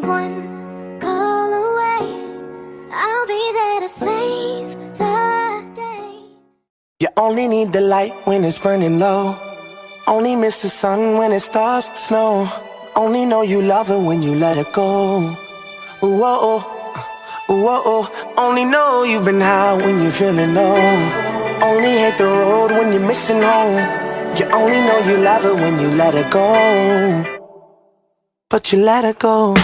one call away. I'll be there to save the day. You only need the light when it's burning low. Only miss the sun when it starts to snow. Only know you love her when you let her go. Whoa, whoa. Only know you've been high when you're feeling low. Only hate the road when you're missing home. You only know you love her when you let her go. But you let her go.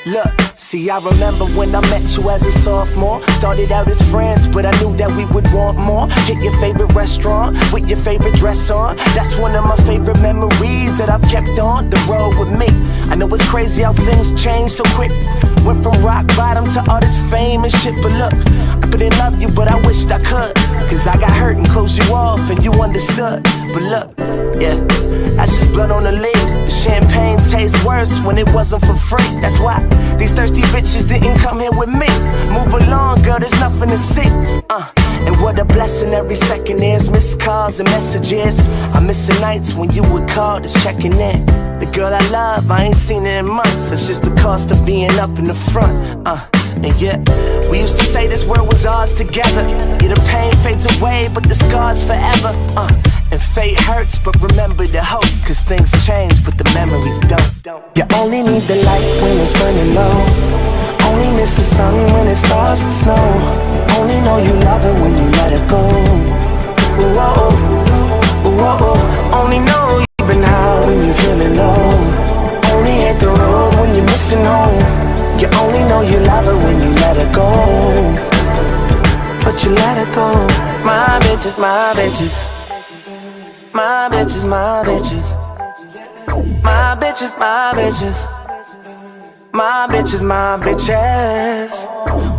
Look, see, I remember when I met you as a sophomore. Started out as friends, but I knew that we would want more. Hit your favorite restaurant with your favorite dress on. That's one of my favorite memories that I've kept on the road with me. I know it's crazy how things change so quick. Went from rock bottom to all this fame and shit. But look, I couldn't love you, but I wished I could. Cause I got hurt and closed you off and you understood. But look, yeah, that's just blood on the leaves. The champagne tastes worse when it wasn't for free. That's why these thirsty bitches didn't come here with me. Move along, girl, there's nothing to see. And what a blessing every second is. Missed calls and messages. I'm missing nights when you would call, just checking in. The girl I love, I ain't seen her in months. That's just the cost of being up in the front. And yeah, we used to say this world was ours together. Yeah, the pain fades away, but the scars forever. And fate hurts, but remember the hope. Cause things change, but the memories don't. You only need the light when it's burning low. Only miss the sun when it starts to snow. Only know you love her when you let her go. Whoa. Only know you've been high when you're feeling low. Only hate the road when you're missing home. You only know you love her when you let her go. But you let her go. My bitches, my bitches. My bitches, my bitches. My bitches, my bitches. My bitches, my bitches.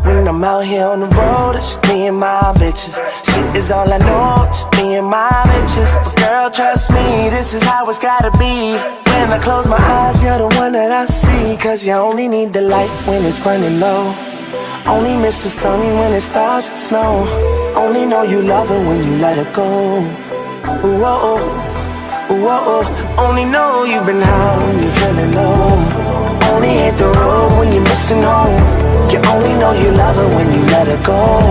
When I'm out here on the road, it's just me and my bitches. Shit is all I know, just me and my bitches. But girl, trust me, this is how it's gotta be. When I close my eyes, you're the one that I see. Cause you only need the light when it's burning low. Only miss the sun when it starts to snow. Only know you love her when you let her go. Whoa. Only know you've been high when you're feeling low. Only hate the road when you're missing home. You only know you love her when you let her go.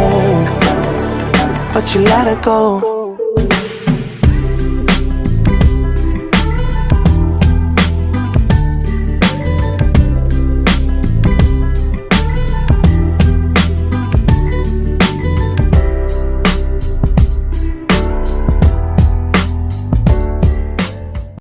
But you let her go.